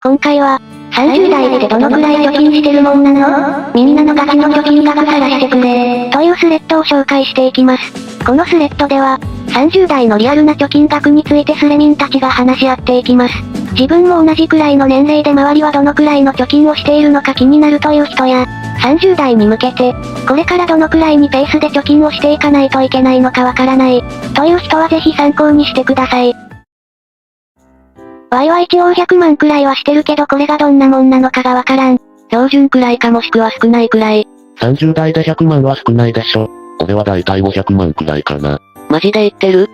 今回は、30代でどのくらい貯金してるもんなの？みんなのガチの貯金額さらしてくれ。というスレッドを紹介していきます。このスレッドでは、30代のリアルな貯金額についてスレミンたちが話し合っていきます。自分も同じくらいの年齢で周りはどのくらいの貯金をしているのか気になるという人や、30代に向けて、これからどのくらいにペースで貯金をしていかないといけないのかわからない、という人はぜひ参考にしてください。Yは一応100万くらいはしてるけどこれがどんなもんなのかがわからん。標準くらいかもしくは少ないくらい。30代で100万は少ないでしょ。俺はだいたい500万くらいかな。マジで言ってる？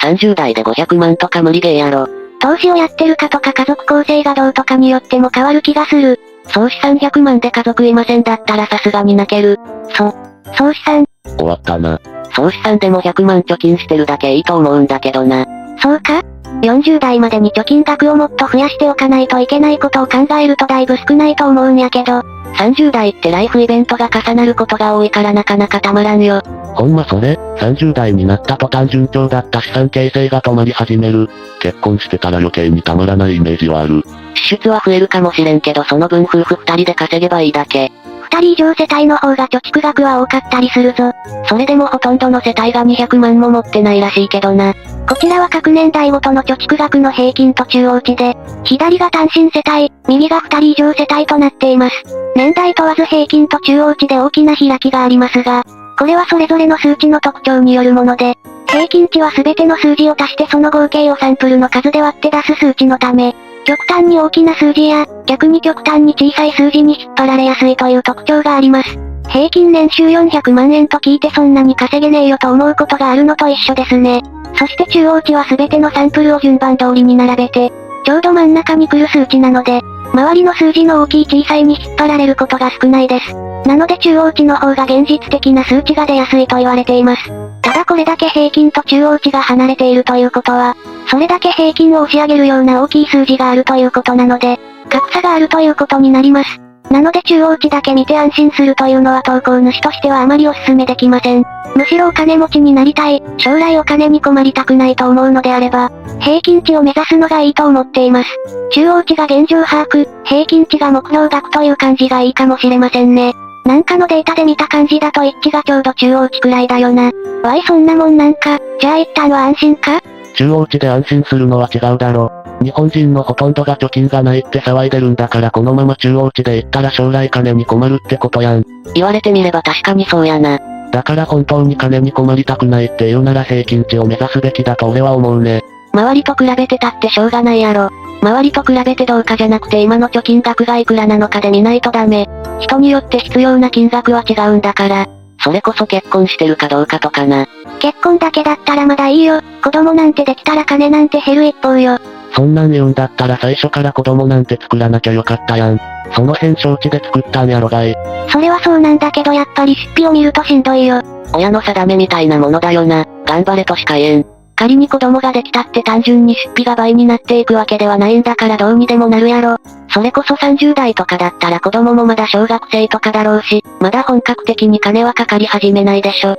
30 代で500万とか無理ゲーやろ。投資をやってるかとか家族構成がどうとかによっても変わる気がする。総資産100万で家族いませんだったらさすがに泣ける。総資産。終わったな。総資産でも100万貯金してるだけいいと思うんだけどな。そうか？ 40 代までに貯金額をもっと増やしておかないといけないことを考えるとだいぶ少ないと思うんやけど。30代ってライフイベントが重なることが多いからなかなかたまらんよ。ほんまそれ、30代になった途端順調だった資産形成が止まり始める。結婚してたら余計にたまらないイメージはある。支出は増えるかもしれんけどその分夫婦2人で稼げばいいだけ。2人以上世帯の方が貯蓄額は多かったりするぞ。それでもほとんどの世帯が200万も持ってないらしいけどな。こちらは各年代ごとの貯蓄額の平均と中央値で、左が単身世帯、右が2人以上世帯となっています。年代問わず平均と中央値で大きな開きがありますが、これはそれぞれの数値の特徴によるもので、平均値は全ての数字を足してその合計をサンプルの数で割って出す数値のため、極端に大きな数字や、逆に極端に小さい数字に引っ張られやすいという特徴があります。平均年収400万円と聞いてそんなに稼げねえよと思うことがあるのと一緒ですね。そして中央値は全てのサンプルを順番通りに並べて、ちょうど真ん中に来る数値なので、周りの数字の大きい小さいに引っ張られることが少ないです。なので中央値の方が現実的な数値が出やすいと言われています。ただこれだけ平均と中央値が離れているということは、それだけ平均を押し上げるような大きい数字があるということなので、格差があるということになります。なので中央値だけ見て安心するというのは投稿主としてはあまりお勧めできません。むしろお金持ちになりたい、将来お金に困りたくないと思うのであれば、平均値を目指すのがいいと思っています。中央値が現状把握、平均値が目標額という感じがいいかもしれませんね。なんかのデータで見た感じだと一致がちょうど中央値くらいだよな。わいそんなもんなんか、じゃあ一旦は安心か？中央値で安心するのは違うだろ。日本人のほとんどが貯金がないって騒いでるんだからこのまま中央値で言ったら将来金に困るってことやん。言われてみれば確かにそうやな。だから本当に金に困りたくないって言うなら平均値を目指すべきだと俺は思うね。周りと比べてたってしょうがないやろ。周りと比べてどうかじゃなくて今の貯金額がいくらなのかで見ないとダメ。人によって必要な金額は違うんだから。それこそ結婚してるかどうかとかな。結婚だけだったらまだいいよ。子供なんてできたら金なんて減る一方よ。そんなん言うんだったら最初から子供なんて作らなきゃよかったやん。その辺承知で作ったんやろがい。それはそうなんだけどやっぱり出費を見るとしんどいよ。親の定めみたいなものだよな。頑張れとしか言えん。仮に子供ができたって単純に出費が倍になっていくわけではないんだからどうにでもなるやろ。それこそ30代とかだったら子供もまだ小学生とかだろうし、まだ本格的に金はかかり始めないでしょ。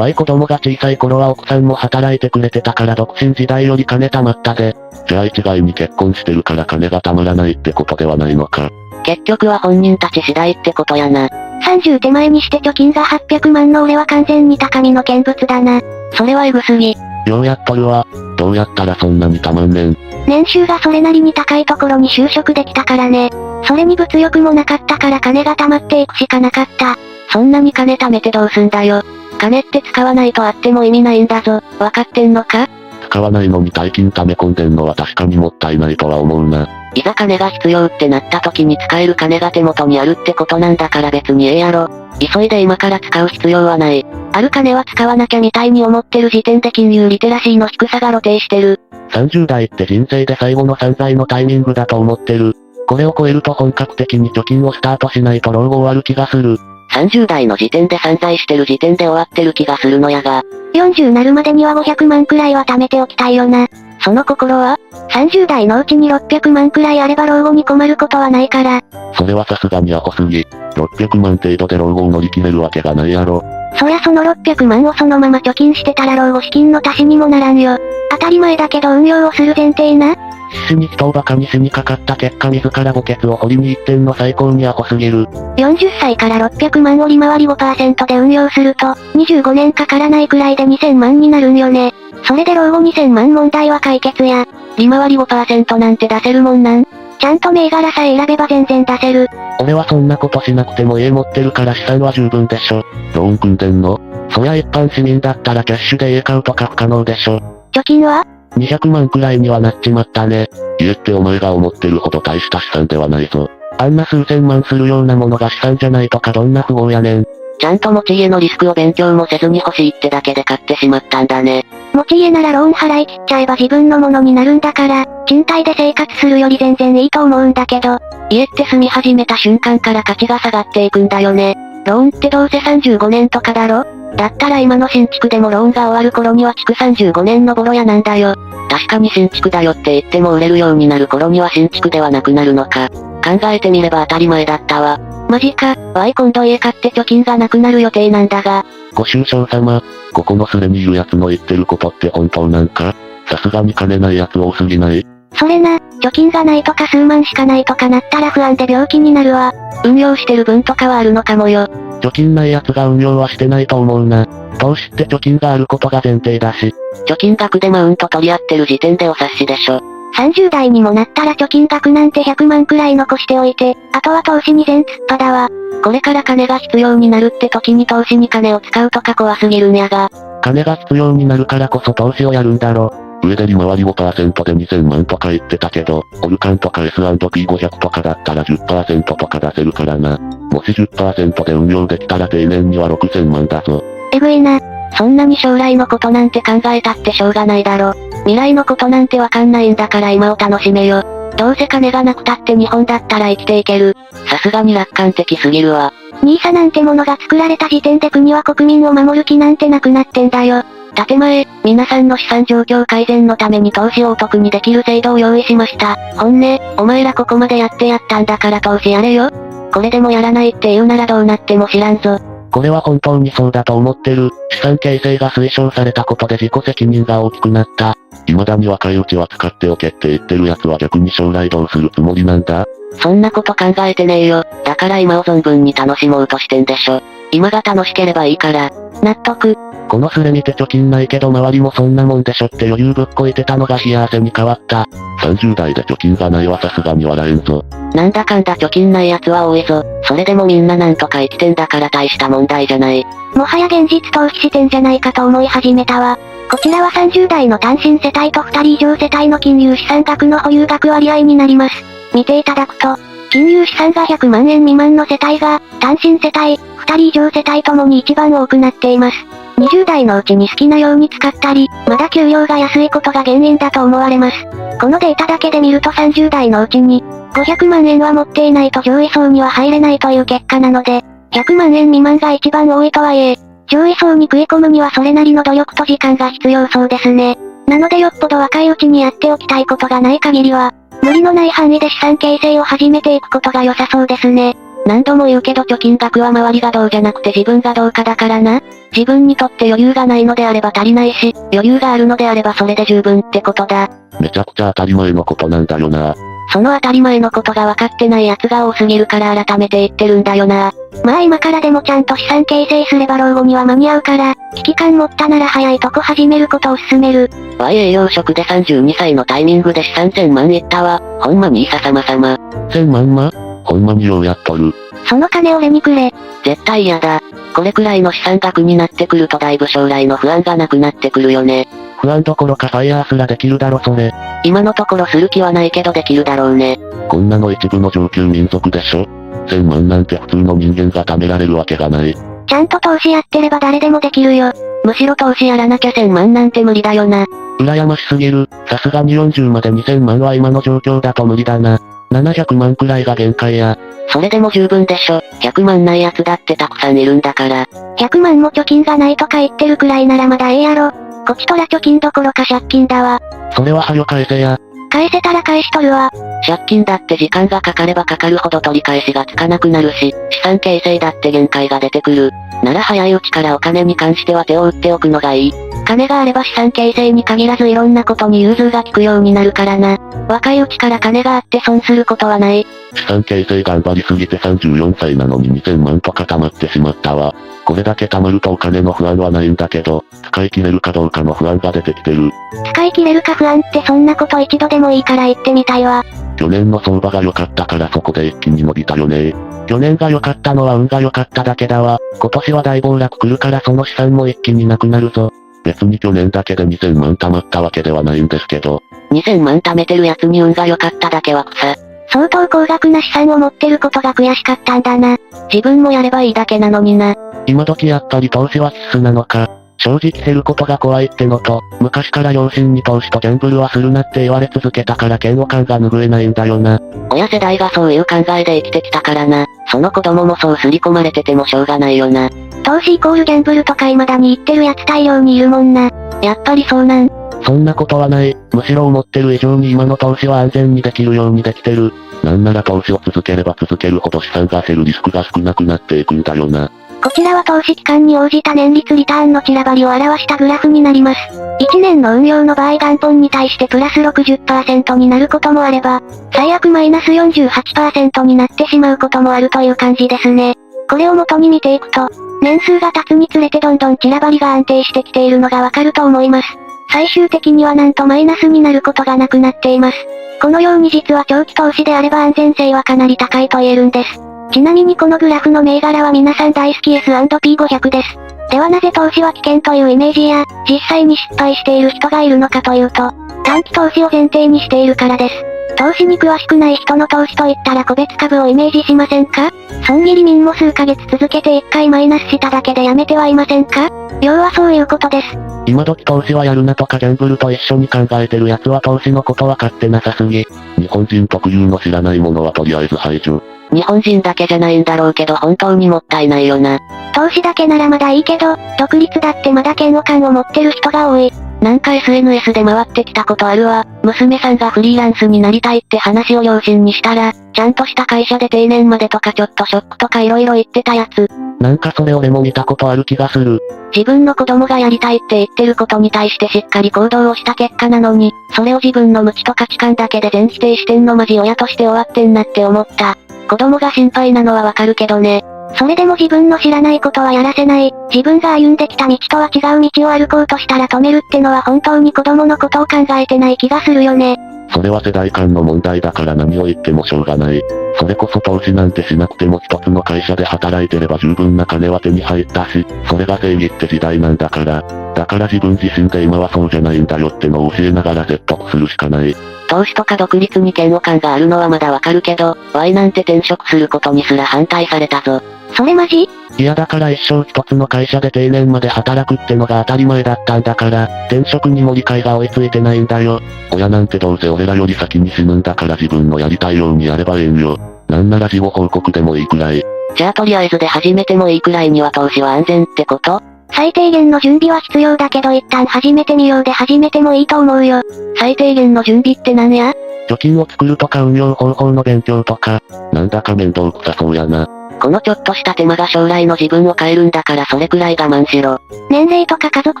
子供が小さい頃は奥さんも働いてくれてたから独身時代より金貯まったで。じゃあ一概に結婚してるから金が貯まらないってことではないのか。結局は本人たち次第ってことやな。30手前にして貯金が800万の俺は完全に高みの見物だな。それはエグすぎ。ようやっとるわ。どうやったらそんなにたまんねん。年収がそれなりに高いところに就職できたからね。それに物欲もなかったから金が貯まっていくしかなかった。そんなに金貯めてどうすんだよ。金って使わないとあっても意味ないんだぞ。わかってんのか？使わないのに大金貯め込んでんのは確かにもったいないとは思うな。いざ金が必要ってなった時に使える金が手元にあるってことなんだから別にええやろ。急いで今から使う必要はない。ある金は使わなきゃみたいに思ってる時点で金融リテラシーの低さが露呈してる。30代って人生で最後の散財のタイミングだと思ってる。これを超えると本格的に貯金をスタートしないと老後終わる気がする。30代の時点で散財してる時点で終わってる気がするのやが。40なるまでには500万くらいは貯めておきたいよな。その心は？ 30 代のうちに600万くらいあれば老後に困ることはないから。それはさすがにアホすぎ。600万程度で老後を乗り切れるわけがないやろ。そりゃその600万をそのまま貯金してたら老後資金の足しにもならんよ。当たり前だけど運用をする前提な。必死に人を馬鹿にしにかかった結果自ら墓穴を掘りに行ってんの最高にアホすぎる。40歳から600万を利回り 5% で運用すると、25年かからないくらいで2000万になるんよね。それで老後2000万問題は解決や。利回り 5% なんて出せるもんなん？ちゃんと銘柄さえ選べば全然出せる。俺はそんなことしなくても家持ってるから資産は十分でしょ。ローン組んでんの？そりゃ一般市民だったらキャッシュで家買うとか不可能でしょ。貯金は200万くらいにはなっちまったね。家ってお前が思ってるほど大した資産ではないぞ。あんな数千万するようなものが資産じゃないとかどんな富豪やねん。ちゃんと持ち家のリスクを勉強もせずに欲しいってだけで買ってしまったんだね。持ち家ならローン払い切っちゃえば自分のものになるんだから、賃貸で生活するより全然いいと思うんだけど、家って住み始めた瞬間から価値が下がっていくんだよね。ローンってどうせ35年とかだろ？だったら今の新築でもローンが終わる頃には築35年のボロ屋なんだよ。確かに新築だよって言っても売れるようになる頃には新築ではなくなるのか。考えてみれば当たり前だったわ。マジか、今度家買って貯金がなくなる予定なんだが。ご愁傷様。ここのスレにいる奴の言ってることって本当なんか？さすがに金ない奴多すぎない？それな、貯金がないとか数万しかないとかなったら不安で病気になるわ。運用してる分とかはあるのかもよ。貯金ない奴が運用はしてないと思うな。投資って貯金があることが前提だし。貯金額でマウント取り合ってる時点でお察しでしょ。30代にもなったら貯金額なんて100万くらい残しておいて、あとは投資に全突破だわ。これから金が必要になるって時に投資に金を使うとか怖すぎるんやが。金が必要になるからこそ投資をやるんだろ。上で利回り 5% で2000万とか言ってたけど、オルカンとか S&P500 とかだったら 10% とか出せるからな。もし 10% で運用できたら定年には6000万だぞ。えぐいな。そんなに将来のことなんて考えたってしょうがないだろ。未来のことなんてわかんないんだから今を楽しめよ。どうせ金がなくたって日本だったら生きていける。さすがに楽観的すぎるわ。NISA なんてものが作られた時点で国は国民を守る気なんてなくなってんだよ。建前、皆さんの資産状況改善のために投資をお得にできる制度を用意しました。本音、お前らここまでやってやったんだから投資やれよ。これでもやらないって言うならどうなっても知らんぞ。これは本当にそうだと思ってる。資産形成が推奨されたことで自己責任が大きくなった。未だに若いうちは使っておけって言ってる奴は逆に将来どうするつもりなんだ？そんなこと考えてねえよ。だから今を存分に楽しもうとしてんでしょ。今が楽しければいいから。納得。このスレ見て貯金ないけど周りもそんなもんでしょって余裕ぶっこいてたのが冷や汗に変わった。30代で貯金がないはさすがに笑えんぞ。なんだかんだ貯金ない奴は多いぞ。それでもみんななんとか生きてんだから大した問題じゃない。もはや現実逃避してんじゃないかと思い始めたわ。こちらは30代の単身世帯と2人以上世帯の金融資産額の保有額割合になります。見ていただくと、金融資産が100万円未満の世帯が、単身世帯、2人以上世帯ともに一番多くなっています。20代のうちに好きなように使ったり、まだ給料が安いことが原因だと思われます。このデータだけで見ると30代のうちに、500万円は持っていないと上位層には入れないという結果なので、100万円未満が一番多いとはいえ、上位層に食い込むにはそれなりの努力と時間が必要そうですね。なのでよっぽど若いうちにやっておきたいことがない限りは、無理のない範囲で資産形成を始めていくことが良さそうですね。何度も言うけど貯金額は周りがどうじゃなくて自分がどうかだからな。自分にとって余裕がないのであれば足りないし、余裕があるのであればそれで十分ってことだ。めちゃくちゃ当たり前のことなんだよな。その当たり前のことが分かってない奴が多すぎるから改めて言ってるんだよな。まあ今からでもちゃんと資産形成すれば老後には間に合うから、危機感持ったなら早いとこ始めることを勧める。栄養食で32歳のタイミングで資産1000万いったわ。ほんまにいささまさま。1000万ま？ほんまにようやっとる。その金俺にくれ。絶対嫌だ。これくらいの資産額になってくるとだいぶ将来の不安がなくなってくるよね。不安どころかファイヤーすらできるだろそれ。今のところする気はないけどできるだろうね。こんなの一部の上級民族でしょ。1000万なんて普通の人間が貯められるわけがない。ちゃんと投資やってれば誰でもできるよ。むしろ投資やらなきゃ1000万なんて無理だよな。羨ましすぎる。さすがに40まで2000万は今の状況だと無理だな。700万くらいが限界や。それでも十分でしょ。100万ない奴だってたくさんいるんだから。100万も貯金がないとか言ってるくらいならまだええやろ。こちとら貯金どころか借金だわ。それははよ返せや。返せたら返しとるわ。借金だって時間がかかればかかるほど取り返しがつかなくなるし、資産形成だって限界が出てくる。なら早いうちからお金に関しては手を打っておくのがいい。金があれば資産形成に限らずいろんなことに融通が利くようになるからな。若いうちから金があって損することはない。資産形成頑張りすぎて34歳なのに2000万とか貯まってしまったわ。これだけ貯まるとお金の不安はないんだけど、使い切れるかどうかの不安が出てきてる。使い切れるか不安ってそんなこと一度でもいいから言ってみたいわ。去年の相場が良かったからそこで一気に伸びたよね。去年が良かったのは運が良かっただけだわ。今年は大暴落来るからその資産も一気になくなるぞ。別に去年だけで2000万貯まったわけではないんですけど。2000万貯めてるやつに運が良かっただけは草。相当高額な資産を持ってることが悔しかったんだな。自分もやればいいだけなのにな。今時やっぱり投資は必須なのか。正直減ることが怖いってのと、昔から両親に投資とギャンブルはするなって言われ続けたから嫌悪感が拭えないんだよな。親世代がそういう考えで生きてきたからな。その子供もそう刷り込まれててもしょうがないよな。投資イコールギャンブルとか未だに言ってるやつ大量にいるもんな。やっぱりそうなん。そんなことはない。むしろ思ってる以上に今の投資は安全にできるようにできてる。なんなら投資を続ければ続けるほど資産が減るリスクが少なくなっていくんだよな。こちらは投資期間に応じた年率リターンの散らばりを表したグラフになります。1年の運用の場合元本に対してプラス 60% になることもあれば、最悪マイナス 48% になってしまうこともあるという感じですね。これを元に見ていくと、年数が経つにつれてどんどん散らばりが安定してきているのがわかると思います。最終的にはなんとマイナスになることがなくなっています。このように実は長期投資であれば安全性はかなり高いと言えるんです。ちなみにこのグラフの銘柄は皆さん大好き S&P500 です。ではなぜ投資は危険というイメージや、実際に失敗している人がいるのかというと、短期投資を前提にしているからです。投資に詳しくない人の投資といったら個別株をイメージしませんか？損切り民も数ヶ月続けて1回マイナスしただけでやめてはいませんか？要はそういうことです。今時投資はやるなとかギャンブルと一緒に考えてる奴は投資のことわかってなさすぎ。日本人特有の知らないものはとりあえず排除。日本人だけじゃないんだろうけど本当にもったいないよな。投資だけならまだいいけど、独立だってまだ嫌悪感を持ってる人が多い。なんか SNS で回ってきたことあるわ。娘さんがフリーランスになりたいって話を両親にしたら、ちゃんとした会社で定年までとかちょっとショックとか色々言ってたやつ。なんかそれ俺も見たことある気がする。自分の子供がやりたいって言ってることに対してしっかり行動をした結果なのに、それを自分の無知と価値観だけで全否定してんのマジ親として終わってんなって思った。子供が心配なのはわかるけどね。それでも自分の知らないことはやらせない。自分が歩んできた道とは違う道を歩こうとしたら止めるってのは本当に子供のことを考えてない気がするよね。それは世代間の問題だから何を言ってもしょうがない。それこそ投資なんてしなくても一つの会社で働いてれば十分な金は手に入ったし、それが正義って時代なんだから。だから自分自身で今はそうじゃないんだよってのを教えながら説得するしかない。投資とか独立に嫌悪感があるのはまだわかるけど、Y なんて転職することにすら反対されたぞ。それマジ？いやだから一生一つの会社で定年まで働くってのが当たり前だったんだから、転職にも理解が追いついてないんだよ。親なんてどうせ俺らより先に死ぬんだから自分のやりたいようにやればええんよ。なんなら事後報告でもいいくらい。じゃあとりあえずで始めてもいいくらいには投資は安全ってこと？最低限の準備は必要だけど一旦始めてみようで始めてもいいと思うよ。最低限の準備ってなんや？貯金を作るとか運用方法の勉強とか、なんだか面倒くさそうやな。このちょっとした手間が将来の自分を変えるんだからそれくらい我慢しろ。年齢とか家族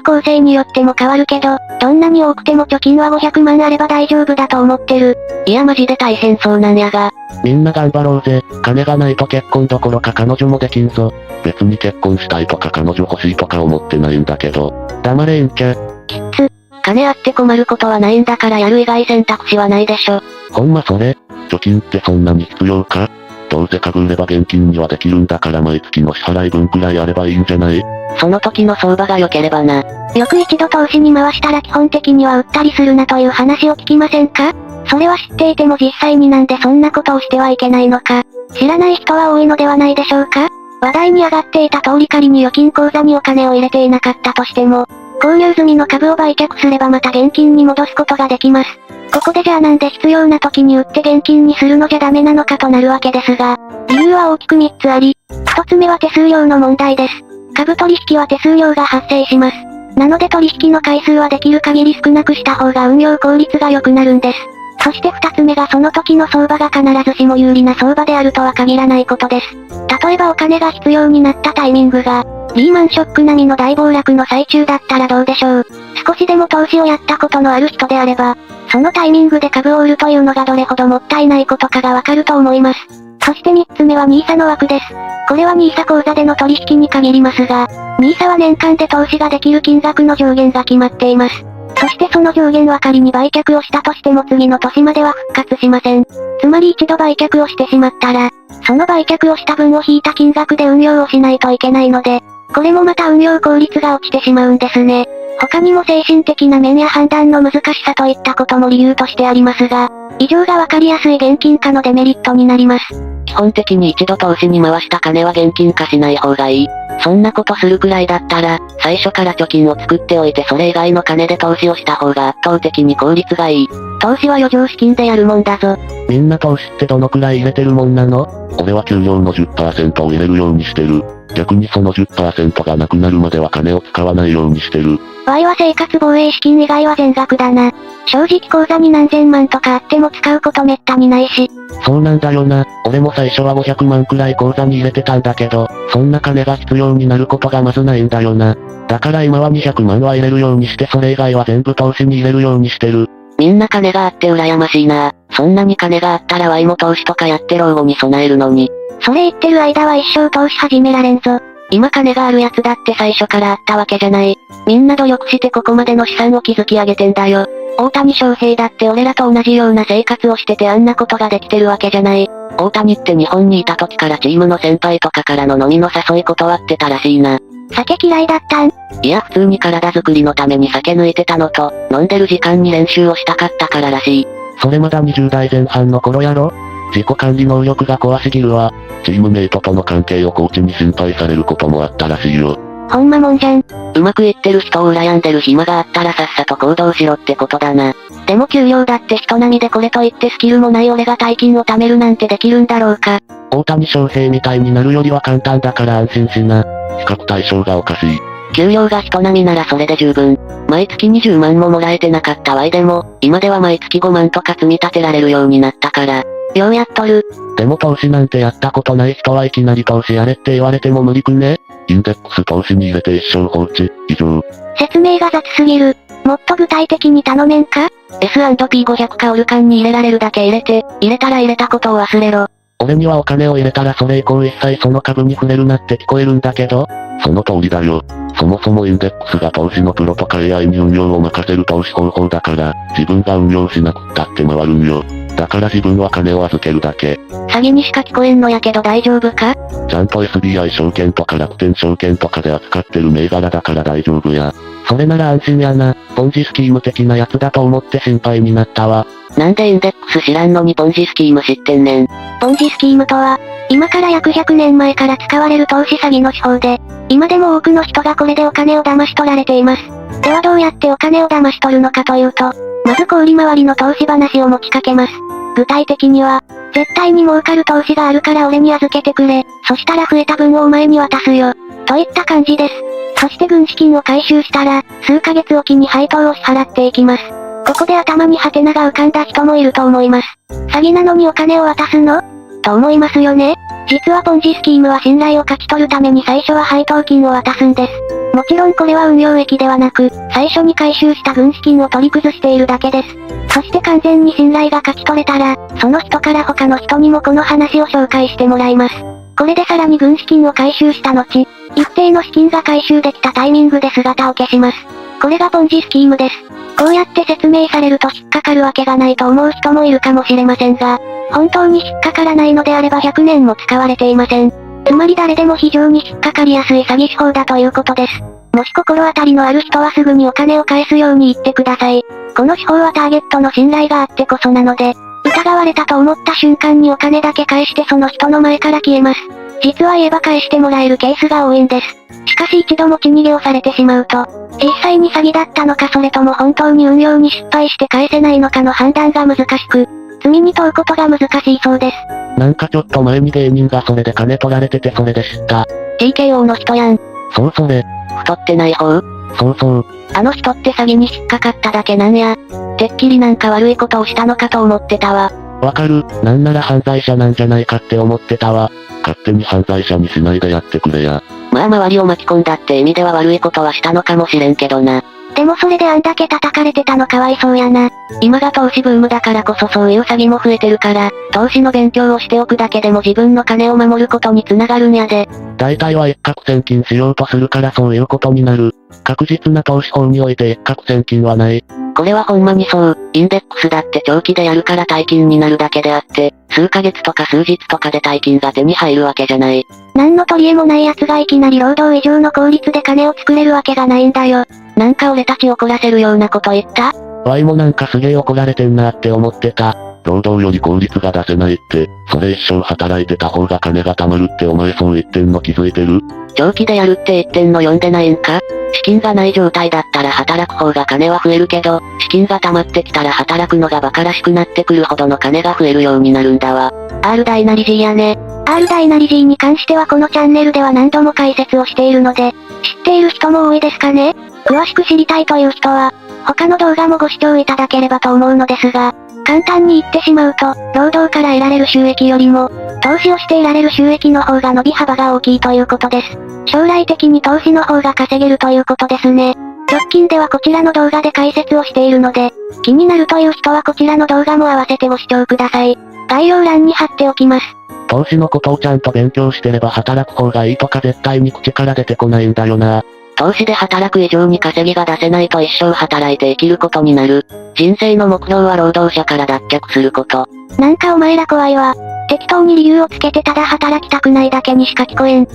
構成によっても変わるけど、どんなに多くても貯金は500万あれば大丈夫だと思ってる。いやマジで大変そうなんやが。みんな頑張ろうぜ。金がないと結婚どころか彼女もできんぞ。別に結婚したいとか彼女欲しいとか思ってないんだけど。黙れんきゃ。きつ。金あって困ることはないんだからやる以外選択肢はないでしょ。ほんまそれ？貯金ってそんなに必要か？どうせ株売れば現金にはできるんだから毎月の支払い分くらいあればいいんじゃない？その時の相場が良ければな。よく一度投資に回したら基本的には売ったりするなという話を聞きませんか？それは知っていても実際になんでそんなことをしてはいけないのか。知らない人は多いのではないでしょうか？話題に上がっていた通り仮に預金口座にお金を入れていなかったとしても、購入済みの株を売却すればまた現金に戻すことができます。ここでじゃあなんで必要な時に売って現金にするのじゃダメなのかとなるわけですが、理由は大きく3つあり、1つ目は手数料の問題です。株取引は手数料が発生します。なので取引の回数はできる限り少なくした方が運用効率が良くなるんです。そして2つ目がその時の相場が必ずしも有利な相場であるとは限らないことです。例えばお金が必要になったタイミングが、リーマンショック並みの大暴落の最中だったらどうでしょう。少しでも投資をやったことのある人であれば、そのタイミングで株を売るというのがどれほどもったいないことかがわかると思います。そして3つ目は NISA の枠です。これは NISA 口座での取引に限りますが、NISA は年間で投資ができる金額の上限が決まっています。そしてその上限は仮に売却をしたとしても次の年までは復活しません。つまり一度売却をしてしまったら、その売却をした分を引いた金額で運用をしないといけないので、これもまた運用効率が落ちてしまうんですね。他にも精神的な面や判断の難しさといったことも理由としてありますが、以上がわかりやすい現金化のデメリットになります。基本的に一度投資に回した金は現金化しない方がいい。そんなことするくらいだったら、最初から貯金を作っておいてそれ以外の金で投資をした方が圧倒的に効率がいい。投資は余剰資金でやるもんだぞ。みんな投資ってどのくらい入れてるもんなの？俺は給料の 10% を入れるようにしてる。逆にその 10% がなくなるまでは金を使わないようにしてる。Y は生活防衛資金以外は全額だな。正直口座に何千万とかあっても使うことめったにないし。そうなんだよな。俺も最初は500万くらい口座に入れてたんだけど、そんな金が必要になることがまずないんだよな。だから今は200万は入れるようにしてそれ以外は全部投資に入れるようにしてる。みんな金があって羨ましいな。そんなに金があったら Y も投資とかやって老後に備えるのに。それ言ってる間は一生投資始められんぞ。今金があるやつだって最初からあったわけじゃない。みんな努力してここまでの資産を築き上げてんだよ。大谷翔平だって俺らと同じような生活をしててあんなことができてるわけじゃない。大谷って日本にいた時からチームの先輩とかからの飲みの誘い断ってたらしいな。酒嫌いだったん？いや普通に体作りのために酒抜いてたのと、飲んでる時間に練習をしたかったかららしい。それまだ20代前半の頃やろ？自己管理能力が怖すぎるわ。チームメイトとの関係をコーチに心配されることもあったらしいよ。ほんまもんじゃん。うまくいってる人を羨んでる暇があったらさっさと行動しろってことだな。でも給料だって人並みでこれといってスキルもない俺が大金を貯めるなんてできるんだろうか。大谷翔平みたいになるよりは簡単だから安心しな。比較対象がおかしい。給料が人並みならそれで十分。毎月20万ももらえてなかったYでも、今では毎月5万とか積み立てられるようになったから。ようやっとる。でも投資なんてやったことない人はいきなり投資やれって言われても無理くね？インデックス投資に入れて一生放置、以上。説明が雑すぎる。もっと具体的に頼めんか？ S&P500 かオルカンに入れられるだけ入れて、入れたら入れたことを忘れろ。俺にはお金を入れたらそれ以降一切その株に触れるなって聞こえるんだけど？その通りだよ。そもそもインデックスが投資のプロとか AI に運用を任せる投資方法だから、自分が運用しなくったって回るんよ。だから自分は金を預けるだけ。詐欺にしか聞こえんのやけど大丈夫か？ちゃんと SBI 証券とか楽天証券とかで扱ってる銘柄だから大丈夫や。それなら安心やな。ポンジスキーム的なやつだと思って心配になったわ。なんでインデックス知らんのにポンジスキーム知ってんねん。ポンジスキームとは、今から約100年前から使われる投資詐欺の手法で、今でも多くの人がこれでお金を騙し取られています。ではどうやってお金を騙し取るのかというと、まず小売回りの投資話を持ちかけます。具体的には、絶対に儲かる投資があるから俺に預けてくれ、そしたら増えた分をお前に渡すよ。といった感じです。そして軍資金を回収したら、数ヶ月おきに配当を支払っていきます。ここで頭にハテナが浮かんだ人もいると思います。詐欺なのにお金を渡すの？と思いますよね。実はポンジスキームは信頼を勝ち取るために最初は配当金を渡すんです。もちろんこれは運用益ではなく、最初に回収した軍資金を取り崩しているだけです。そして完全に信頼が勝ち取れたら、その人から他の人にもこの話を紹介してもらいます。これでさらに軍資金を回収した後、一定の資金が回収できたタイミングで姿を消します。これがポンジスキームです。こうやって説明されると引っかかるわけがないと思う人もいるかもしれませんが、本当に引っかからないのであれば100年も使われていません。つまり誰でも非常に引っかかりやすい詐欺手法だということです。もし心当たりのある人はすぐにお金を返すように言ってください。この手法はターゲットの信頼があってこそなので、疑われたと思った瞬間にお金だけ返してその人の前から消えます。実は言えば返してもらえるケースが多いんです。しかし一度持ち逃げをされてしまうと、実際に詐欺だったのかそれとも本当に運用に失敗して返せないのかの判断が難しく、罪に問うことが難しいそうです。なんかちょっと前に芸人がそれで金取られててそれで知った。TKO の人やん。そうそれ。太ってない方？そうそう。あの人って詐欺に引っかかっただけなんや。てっきりなんか悪いことをしたのかと思ってたわ。わかる、なんなら犯罪者なんじゃないかって思ってたわ。勝手に犯罪者にしないでやってくれや。まあ周りを巻き込んだって意味では悪いことはしたのかもしれんけどな。でもそれであんだけ叩かれてたのかわいそうやな。今が投資ブームだからこそそういう詐欺も増えてるから、投資の勉強をしておくだけでも自分の金を守ることにつながるんやで。大体は一攫千金しようとするからそういうことになる。確実な投資法において一攫千金はない。これはほんまにそう、インデックスだって長期でやるから大金になるだけであって、数ヶ月とか数日とかで大金が手に入るわけじゃない。何の取り柄もない奴がいきなり労働以上の効率で金を作れるわけがないんだよ。なんか俺たち怒らせるようなこと言った？ワイもなんかすげえ怒られてんなって思ってた。労働より効率が出せないって、それ一生働いてた方が金が貯まるってお前そう言ってんの気づいてる？長期でやるって言ってんの読んでないんか？資金がない状態だったら働く方が金は増えるけど、資金が溜まってきたら働くのが馬鹿らしくなってくるほどの金が増えるようになるんだわ。R 大なり G やね。R 大なり G に関してはこのチャンネルでは何度も解説をしているので、知っている人も多いですかね？詳しく知りたいという人は、他の動画もご視聴いただければと思うのですが、簡単に言ってしまうと、労働から得られる収益よりも、投資をして得られる収益の方が伸び幅が大きいということです。将来的に投資の方が稼げるということですね。直近ではこちらの動画で解説をしているので、気になるという人はこちらの動画も合わせてご視聴ください。概要欄に貼っておきます。投資のことをちゃんと勉強してれば働く方がいいとか絶対に口から出てこないんだよな。投資で働く以上に稼ぎが出せないと一生働いて生きることになる。人生の目標は労働者から脱却すること。なんかお前ら怖いわ。適当に理由をつけてただ働きたくないだけにしか聞こえん。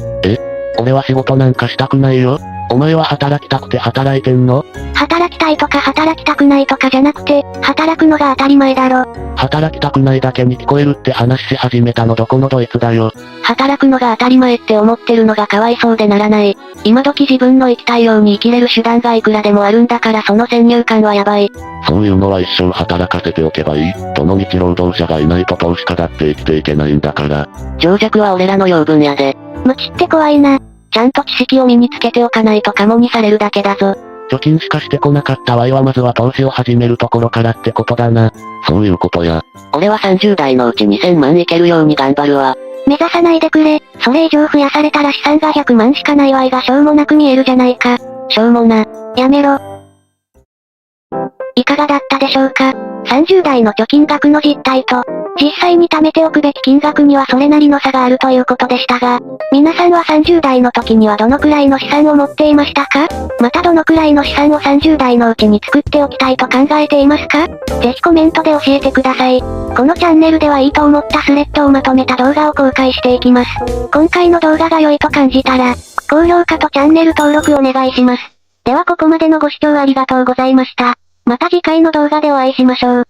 俺は仕事なんかしたくないよ。お前は働きたくて働いてんの？働きたいとか働きたくないとかじゃなくて、働くのが当たり前だろ。働きたくないだけに聞こえるって話し始めたのどこのドイツだよ。働くのが当たり前って思ってるのがかわいそうでならない。今時自分の生きたいように生きれる手段がいくらでもあるんだからその先入観はやばい。そういうのは一生働かせておけばいい。どの道労働者がいないと投資家だって生きていけないんだから。情弱は俺らの養分やで。無知って怖いな。ちゃんと知識を身につけておかないとカモにされるだけだぞ。貯金しかしてこなかったワイはまずは投資を始めるところからってことだな。そういうことや。俺は30代のうち2000万いけるように頑張るわ。目指さないでくれ。それ以上増やされたら資産が100万しかないワイがしょうもなく見えるじゃないか。しょうもな。やめろ。いかがだったでしょうか？ 30 代の貯金額の実態と、実際に貯めておくべき金額にはそれなりの差があるということでしたが、皆さんは30代の時にはどのくらいの資産を持っていましたか？またどのくらいの資産を30代のうちに作っておきたいと考えていますか？ぜひコメントで教えてください。このチャンネルではいいと思ったスレッドをまとめた動画を公開していきます。今回の動画が良いと感じたら、高評価とチャンネル登録お願いします。ではここまでのご視聴ありがとうございました。また次回の動画でお会いしましょう。